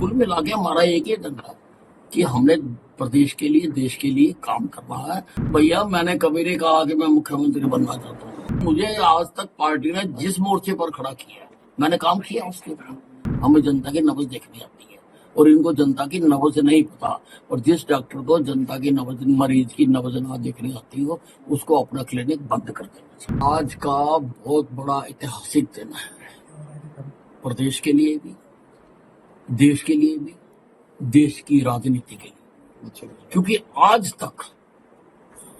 कुल मिला के हमारा एक ही एजेंडा है कि हमने प्रदेश के लिए, देश के लिए काम करना है। भैया मैंने कभी नहीं कहा कि मैं मुख्यमंत्री बनना चाहता हूँ। मुझे आज तक पार्टी ने जिस मोर्चे पर खड़ा किया है मैंने काम किया उसके ऊपर। हमें जनता की नब्ज देखनी आती है और इनको जनता की नब्ज नहीं पता। और जिस डॉक्टर को जनता की नब्ज, मरीज की नब्ज ना देखनी आती हो, उसको अपना क्लिनिक बंद कर देना चाहिए। आज का बहुत बड़ा ऐतिहासिक दिन है, प्रदेश के लिए भी, देश के लिए भी, देश की राजनीति के लिए। क्योंकि आज तक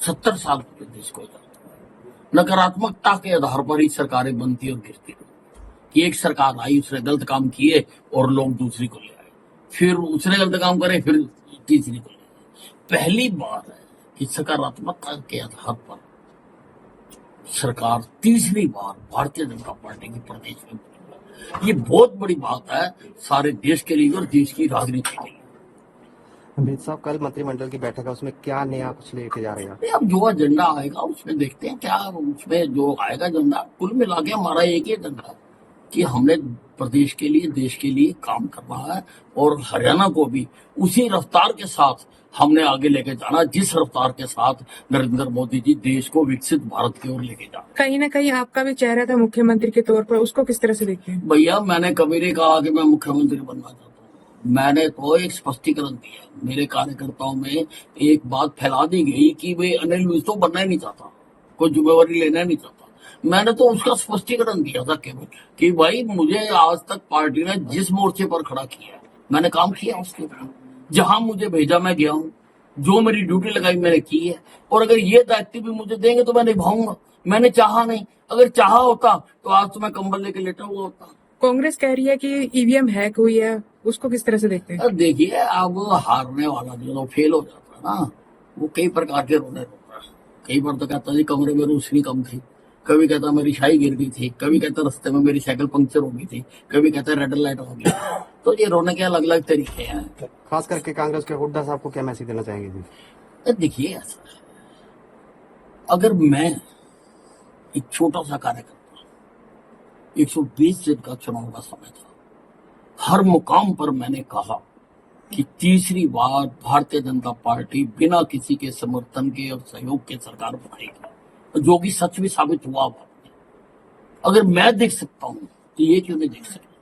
70 साल पूरे देश को नकारात्मकता के आधार पर ही सरकारें बनती और गिरती रही। कि एक सरकार आई, उसने गलत काम किए और लोग दूसरी को ले आए, फिर उसने गलत काम करे, फिर तीसरी को ले आए। पहली बार है कि सकारात्मकता के आधार पर सरकार तीसरी बार भारतीय जनता पार्टी की प्रदेश में बनी। ये बहुत बड़ी बात है सारे देश के लिए और देश की राजनीति के लिए। अमित साहब, कल मंत्रिमंडल की बैठक है, उसमें क्या नया कुछ लेके जा रहे हैं? अब जो एजेंडा आएगा उसमें देखते हैं क्या उसमें जो आएगा एजेंडा। कुल मिला के हमारा एक ही एजेंडा है कि हमने प्रदेश के लिए, देश के लिए काम करना है और हरियाणा को भी उसी रफ्तार के साथ हमने आगे लेके जाना जिस रफ्तार के साथ नरेंद्र मोदी जी देश को विकसित भारत की ओर लेके जा। कहीं ना कहीं आपका भी चेहरा था मुख्यमंत्री के तौर पर, उसको किस तरह से देखते हैं? भैया मैंने कभी नहीं कहा कि मैं मुख्यमंत्री बनना चाहता हूँ। मैंने तो एक स्पष्टीकरण दिया। मेरे कार्यकर्ताओं में एक बात फैला दी गई कि वे अनिल विज तो बनना ही नहीं चाहता, कोई जिम्मेवारी लेना ही नहीं चाहता। मैंने तो उसका स्पष्टीकरण दिया था केवल कि भाई मुझे आज तक पार्टी ने जिस मोर्चे पर खड़ा किया है मैंने काम किया उसके ऊपर। जहां मुझे भेजा मैं गया हूँ, जो मेरी ड्यूटी लगाई मैंने की है और अगर ये दायित्व भी मुझे देंगे तो मैं निभाऊंगा। मैंने चाहा नहीं, अगर चाहा होता तो आज तो मैं कंबल लेके लेटा हुआ होता। कांग्रेस कह रही है कि ईवीएम हैक हुई है, उसको किस तरह से देखते हैं? देखिए अब हारने वाला जो फेल हो जाता है ना, वो कई प्रकार के रोने लगता है। कई बार तो कहता जी कमरे में रोशनी कम थी, कभी कहता मेरी शाही गिर गई थी, कभी कहता रास्ते में मेरी साइकिल पंक्चर हो गई थी, कभी कहता रेड लाइट हो गई। तो ये रोने के अलग अलग तरीके हैं। खास करके कांग्रेस के हुड्डा साहब को क्या मैसेज देना चाहेंगे जी? देखिए ऐसा है, अगर मैं एक छोटा सा कार्यकर्ता, 120 दिन का चुनाव का समय था, हर मुकाम पर मैंने कहा कि तीसरी बार भारतीय जनता पार्टी बिना किसी के समर्थन के और सहयोग के सरकार बनाएगी, जो कि सच भी साबित हुआ। अगर मैं देख सकता हूँ तो ये क्यों नहीं देख सकते?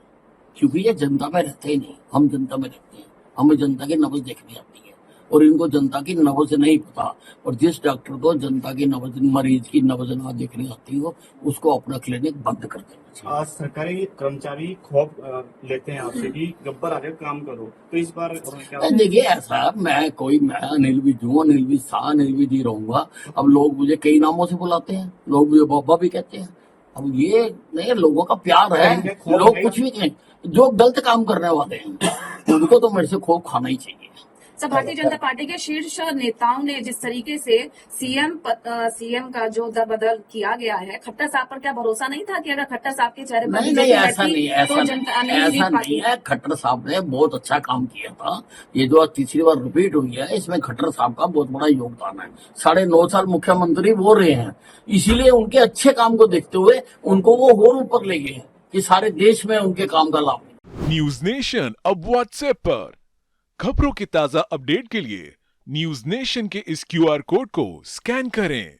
क्योंकि ये जनता में रहते ही नहीं, हम जनता में रहते हैं। हमें जनता की नब्ज देखनी आती है और इनको जनता की नब्ज नहीं पता। और जिस डॉक्टर को जनता की नब्ज, मरीज की नब्ज ना देखनी आती हो, उसको अपना क्लिनिक बंद कर देना चाहिए। आज सरकारी कर्मचारी खौफ लेते हैं आपसे कि गब्बर आगे काम करो, तो इस बार क्या? देखिए ऐसा, मैं अनिल विज हूँ, अनिल विज था, अनिल विज ही रहूंगा। अब लोग मुझे कई नामों से बुलाते हैं, लोग मुझे बाबा भी कहते हैं। अब ये नहीं, लोगों का प्यार है, लोग कुछ भी कहें। जो गलत काम करने वाले हैं उनको तो मेरे से खौफ खाना ही चाहिए। सर, भारतीय जनता पार्टी के शीर्ष नेताओं ने जिस तरीके से सीएम का जो बदल किया गया है, खट्टर साहब पर क्या भरोसा नहीं था कि अगर खट्टर साहब के चेहरे पर नहीं, ऐसा नहीं तो है। खट्टर साहब ने बहुत अच्छा काम किया था। ये जो तीसरी बार रिपीट हुई है, इसमें खट्टर साहब का बहुत बड़ा योगदान है। 9.5 साल मुख्यमंत्री वो रहे हैं, इसीलिए उनके अच्छे काम को देखते हुए उनको वो और ऊपर ले गए कि सारे देश में उनके काम का लाभ। न्यूज नेशन अब व्हाट्सएप पर खबरों की ताजा अपडेट के लिए न्यूज नेशन के इस क्यूआर कोड को स्कैन करें।